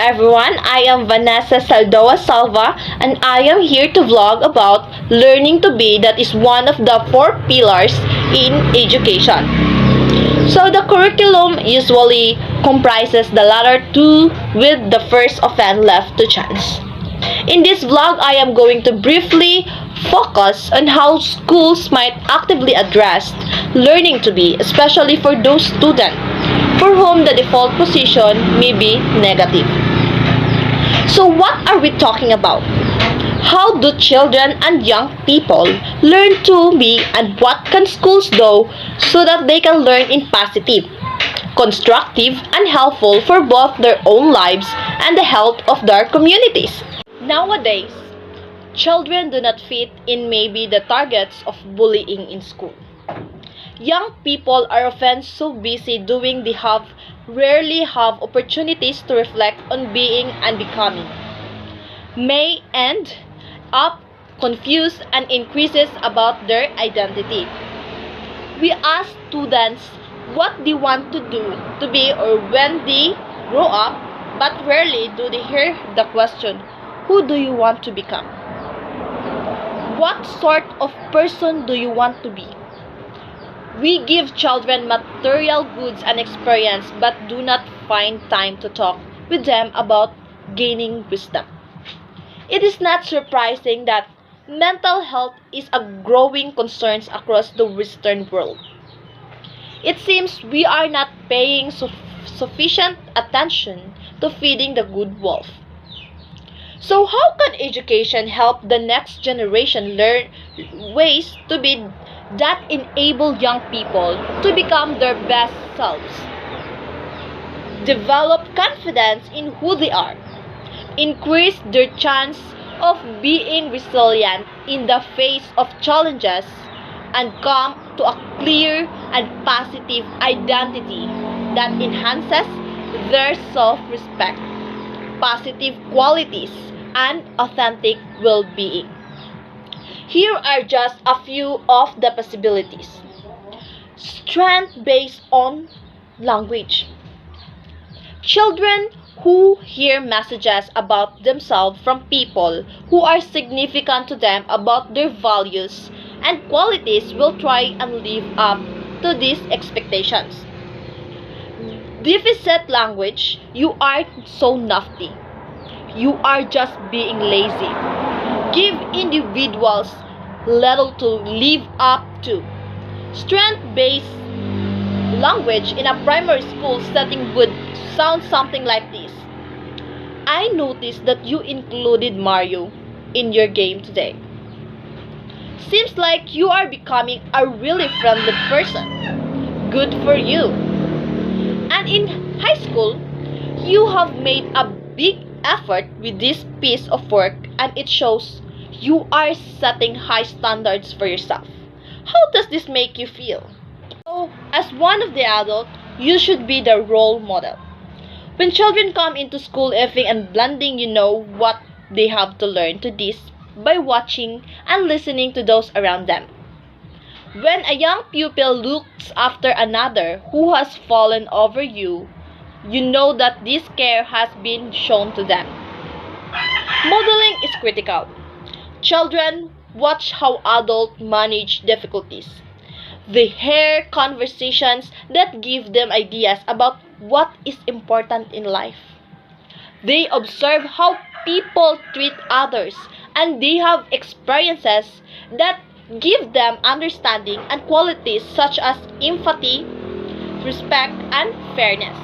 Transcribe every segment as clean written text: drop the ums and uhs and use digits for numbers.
everyone, I am Vanessa Saldoa Salva and I am here to vlog about learning to be, that is one of the four pillars in education. So the curriculum usually comprises the latter two, with the first often left to chance. In this vlog, I am going to briefly focus on how schools might actively address learning to be, especially for those students for whom the default position may be negative. So what are we talking about? How do children and young people learn to be, and what can schools do so that they can learn in positive, constructive, and helpful for both their own lives and the health of their communities? Nowadays, children do not fit in maybe the targets of bullying in school. Young people are often so busy doing they rarely have opportunities to reflect on being and becoming. May end up confused and increases about their identity. We ask students what they want to do to be or when they grow up, but rarely do they hear the question, who do you want to become? What sort of person do you want to be? We give children material goods and experience but do not find time to talk with them about gaining wisdom. It is not surprising that mental health is a growing concern across the Western world. It seems we are not paying sufficient attention to feeding the good wolf. So how can education help the next generation learn ways to be that enable young people to become their best selves, develop confidence in who they are, increase their chance of being resilient in the face of challenges, and come to a clear and positive identity that enhances their self-respect, positive qualities, and authentic well-being? Here are just a few of the possibilities. Strength based on language. Children who hear messages about themselves from people who are significant to them about their values and qualities will try and live up to these expectations. Deficit language, you are so naughty. You are just being lazy. Give individuals little to live up to. Strength-based language in a primary school setting would sound something like this. I noticed that you included Mario in your game today. Seems like you are becoming a really friendly person. Good for you. And in high school, you have made a big effort with this piece of work, and it shows you are setting high standards for yourself. How does this make you feel? So, as one of the adults, you should be the role model. When children come into school effing and blending, you know what they have to learn to this by watching and listening to those around them. When a young pupil looks after another who has fallen over you, you know that this care has been shown to them. Modeling is critical. Children watch how adults manage difficulties. They hear conversations that give them ideas about what is important in life. They observe how people treat others, and they have experiences that give them understanding and qualities such as empathy, respect, and fairness.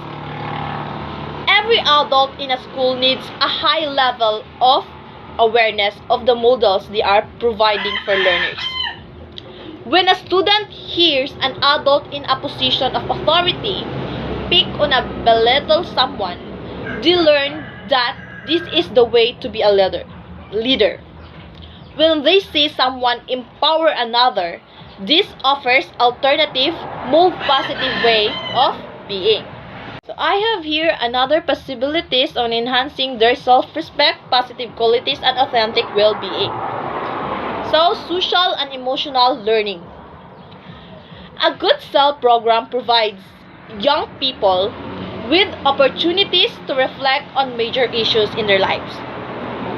Every adult in a school needs a high level of awareness of the models they are providing for learners. When a student hears an adult in a position of authority pick on or belittle someone, they learn that this is the way to be a leader. When they see someone empower another, this offers alternative, more positive way of being. So I have here another possibilities on enhancing their self-respect, positive qualities, and authentic well-being. So, social and emotional learning. A good self program provides young people with opportunities to reflect on major issues in their lives.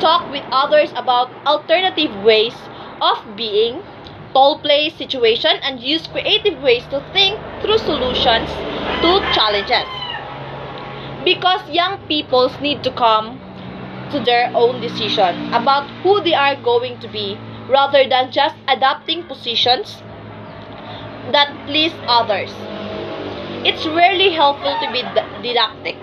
Talk with others about alternative ways of being, role play situation, and use creative ways to think through solutions to challenges. Because young peoples need to come to their own decision about who they are going to be rather than just adopting positions that please others. It's rarely helpful to be didactic.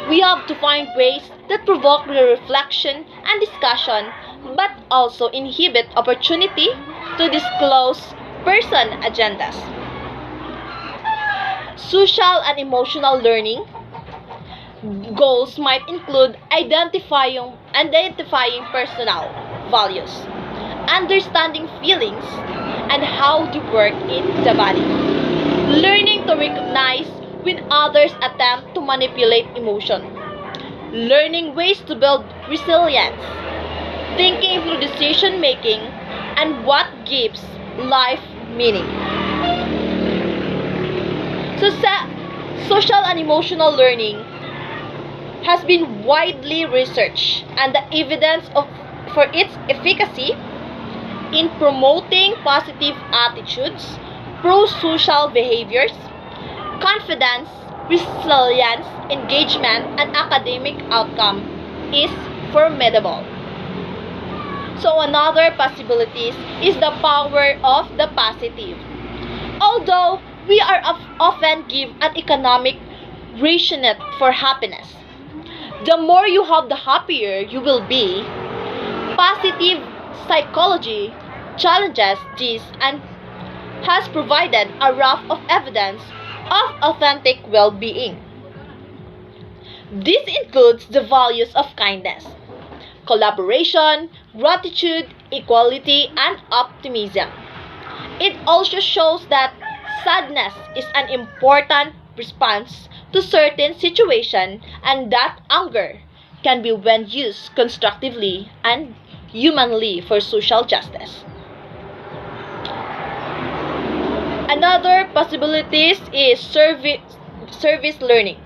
We have to find ways that provoke the reflection and discussion but also inhibit opportunity to disclose person agendas. Social and emotional learning goals might include identifying personal values, understanding feelings, and how to work in the body. Learning to recognize when others attempt to manipulate emotion. Learning ways to build resilience. Thinking through decision making and what gives life meaning. So, social and emotional learning has been widely researched, and the evidence for its efficacy in promoting positive attitudes, pro-social behaviors, confidence, resilience, engagement, and academic outcome is formidable. So another possibility is the power of the positive. Although we are often given an economic rationale for happiness, the more you have, the happier you will be. Positive psychology challenges this and has provided a raft of evidence of authentic well-being. This includes the values of kindness, collaboration, gratitude, equality, and optimism. It also shows that sadness is an important response to certain situations and that anger can be when used constructively and humanly for social justice. Another possibility is service learning.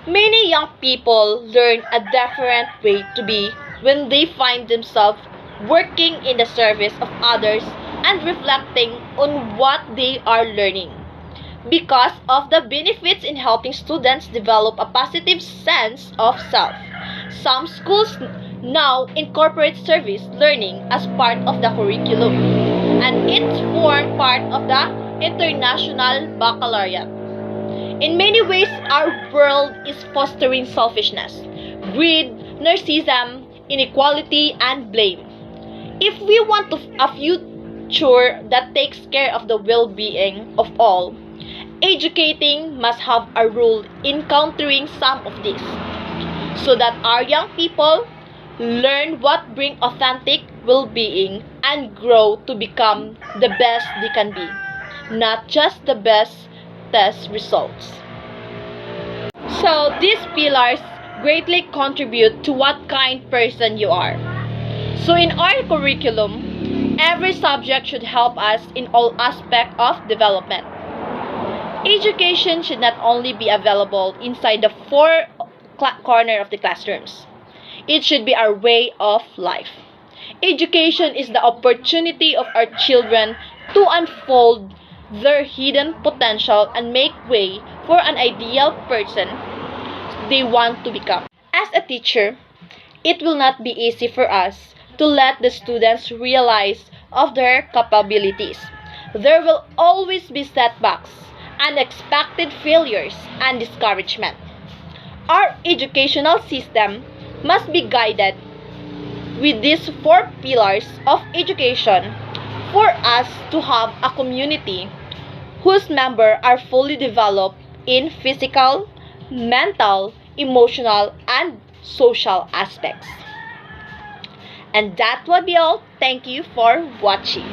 Many young people learn a different way to be when they find themselves working in the service of others and reflecting on what they are learning. Because of the benefits in helping students develop a positive sense of self, some schools now incorporate service learning as part of the curriculum, and it's formed part of the International Baccalaureate. In many ways, our world is fostering selfishness, greed, narcissism, inequality, and blame. If we want a future that takes care of the well-being of all, educating must have a role in countering some of this, so that our young people learn what brings authentic well-being and grow to become the best they can be, not just the best test results. So these pillars greatly contribute to what kind person you are. So in our curriculum, every subject should help us in all aspects of development. Education should not only be available inside the four corners of the classrooms. It should be our way of life. Education is the opportunity of our children to unfold their hidden potential and make way for an ideal person they want to become. As a teacher, it will not be easy for us to let the students realize of their capabilities. There will always be setbacks, unexpected failures, and discouragement. Our educational system must be guided with these four pillars of education for us to have a community whose members are fully developed in physical, mental, emotional, and social aspects. And that would be all. Thank you for watching.